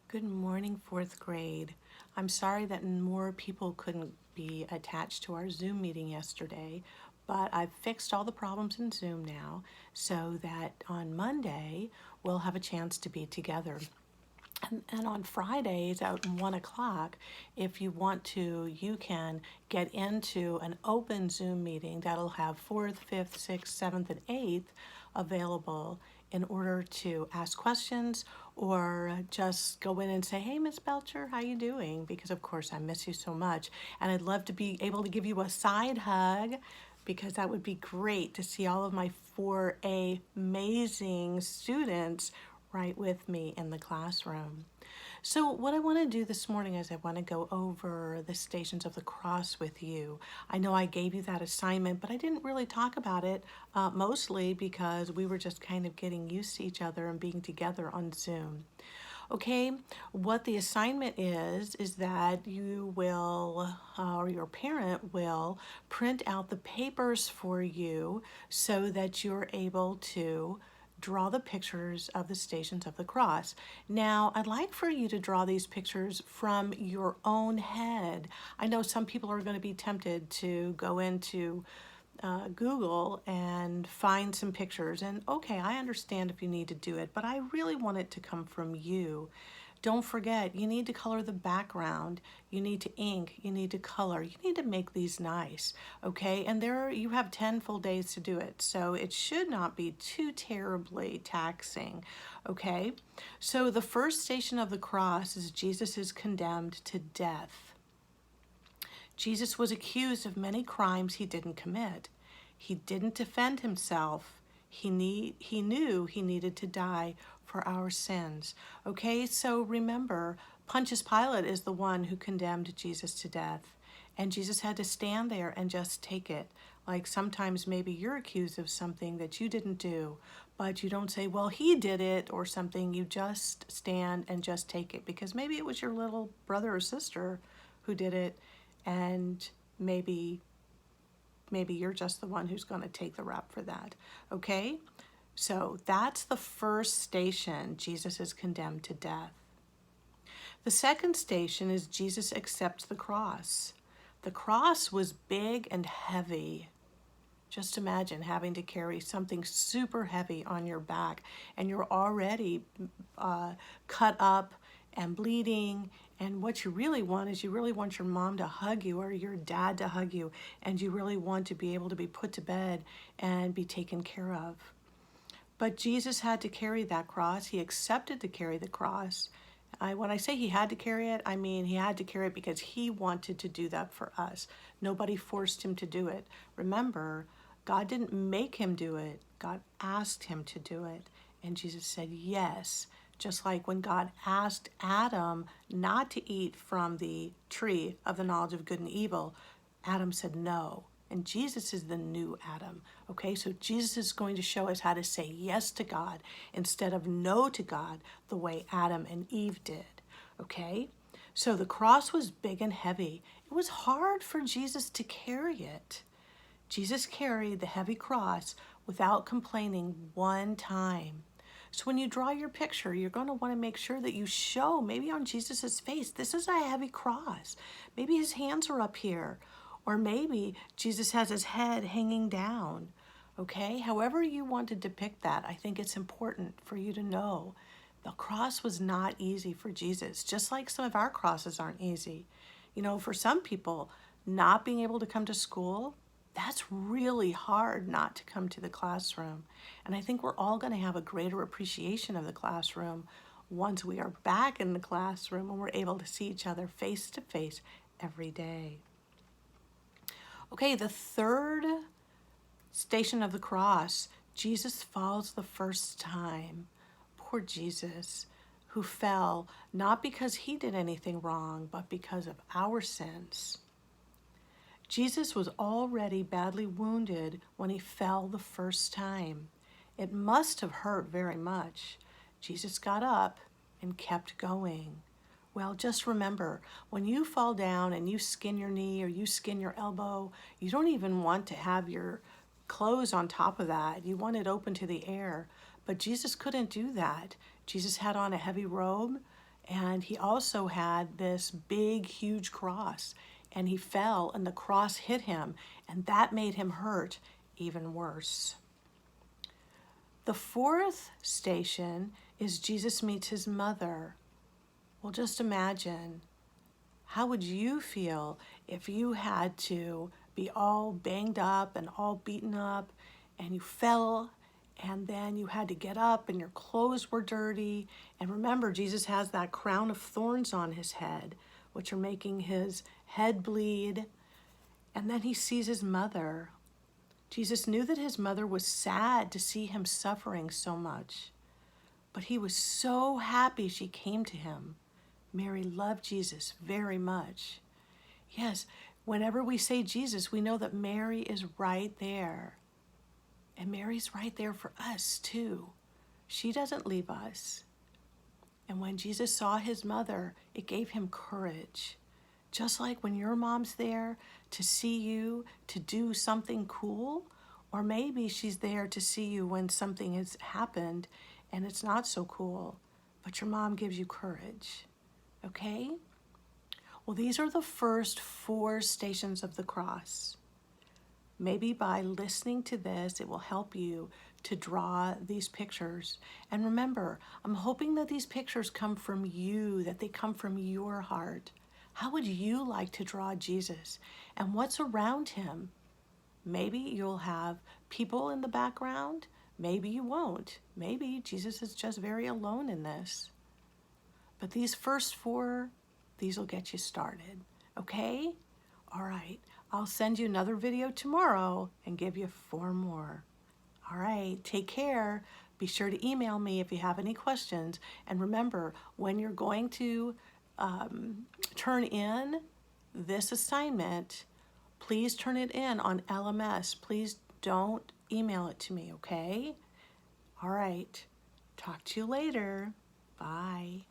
Good morning, fourth grade. I'm sorry that more people couldn't be attached to our Zoom meeting yesterday, but I've fixed all the problems in Zoom now so that on Monday we'll have a chance to be together. And on Fridays at 1 o'clock, if you want to, you can get into an open Zoom meeting that'll have fourth, fifth, sixth, seventh, and eighth available in order to ask questions or just go in and say, hey, Miss Belcher, how you doing? Because of course I miss you so much. And I'd love to be able to give you a side hug because that would be great to see all of my 4A amazing students right with me in the classroom. So what I want to do this morning is I want to go over the Stations of the Cross with you. I know I gave you that assignment, but I didn't really talk about it, mostly because we were just kind of getting used to each other and being together on Zoom. Okay, what the assignment is that you will, or your parent will, print out the papers for you so that you're able to draw the pictures of the Stations of the Cross. Now, I'd like for you to draw these pictures from your own head. I know some people are going to be tempted to go into Google and find some pictures. And okay, I understand if you need to do it, but I really want it to come from you. Don't forget, you need to color the background. You need to ink. You need to color. You need to make these nice, okay? And you have 10 full days to do it, so it should not be too terribly taxing, okay? So the first station of the cross is Jesus is condemned to death. Jesus was accused of many crimes he didn't commit. He didn't defend himself. He knew he needed to die for our sins. Okay, so remember, Pontius Pilate is the one who condemned Jesus to death. And Jesus had to stand there and just take it. Like sometimes maybe you're accused of something that you didn't do, but you don't say, well, he did it or something. You just stand and just take it because maybe it was your little brother or sister who did it, and maybe you're just the one who's going to take the rap for that. Okay? So that's the first station. Jesus is condemned to death. The second station is Jesus accepts the cross. The cross was big and heavy. Just imagine having to carry something super heavy on your back and you're already cut up and bleeding, and what you really want is you really want your mom to hug you or your dad to hug you, and you really want to be able to be put to bed and be taken care of. But Jesus had to carry that cross. He accepted to carry the cross. When I say he had to carry it, I mean he had to carry it because he wanted to do that for us. Nobody forced him to do it. Remember, God didn't make him do it. God asked him to do it. And Jesus said yes. Just like when God asked Adam not to eat from the tree of the knowledge of good and evil, Adam said no. And Jesus is the new Adam. Okay, so Jesus is going to show us how to say yes to God instead of no to God the way Adam and Eve did. Okay, so the cross was big and heavy. It was hard for Jesus to carry it. Jesus carried the heavy cross without complaining one time. So when you draw your picture, you're going to want to make sure that you show, maybe on Jesus's face, this is a heavy cross. Maybe his hands are up here, or maybe Jesus has his head hanging down. Okay, however you want to depict that, I think it's important for you to know the cross was not easy for Jesus, just like some of our crosses aren't easy. You know, for some people, not being able to come to school, that's really hard not to come to the classroom. And I think we're all going to have a greater appreciation of the classroom once we are back in the classroom and we're able to see each other face to face every day. Okay, the third station of the cross, Jesus falls the first time. Poor Jesus, who fell not because he did anything wrong, but because of our sins. Jesus was already badly wounded when he fell the first time. It must have hurt very much. Jesus got up and kept going. Well, just remember, when you fall down and you skin your knee or you skin your elbow, you don't even want to have your clothes on top of that. You want it open to the air. But Jesus couldn't do that. Jesus had on a heavy robe And he also had this big, huge cross, and he fell, and the cross hit him, and that made him hurt even worse. The fourth station is Jesus meets his mother. Well, just imagine, how would you feel if you had to be all banged up and all beaten up, and you fell, and then you had to get up and your clothes were dirty? And remember, Jesus has that crown of thorns on his head, which are making his head bleed. And then he sees his mother. Jesus knew that his mother was sad to see him suffering so much, but he was so happy she came to him. Mary loved Jesus very much. Yes, whenever we say Jesus, we know that Mary is right there. And Mary's right there for us too. She doesn't leave us. And when Jesus saw his mother, it gave him courage. Just like when your mom's there to see you to do something cool, or maybe she's there to see you when something has happened and it's not so cool, but your mom gives you courage. Okay? Well, these are the first 4 stations of the cross. Maybe by listening to this, it will help you to draw these pictures. And remember, I'm hoping that these pictures come from you, that they come from your heart. How would you like to draw Jesus? And what's around him? Maybe you'll have people in the background. Maybe you won't. Maybe Jesus is just very alone in this. But these first 4, these will get you started, okay? All right, I'll send you another video tomorrow and give you 4 more. All right, take care. Be sure to email me if you have any questions. And remember, when you're going to turn in this assignment, please turn it in on LMS. Please don't email it to me, okay? All right, talk to you later. Bye.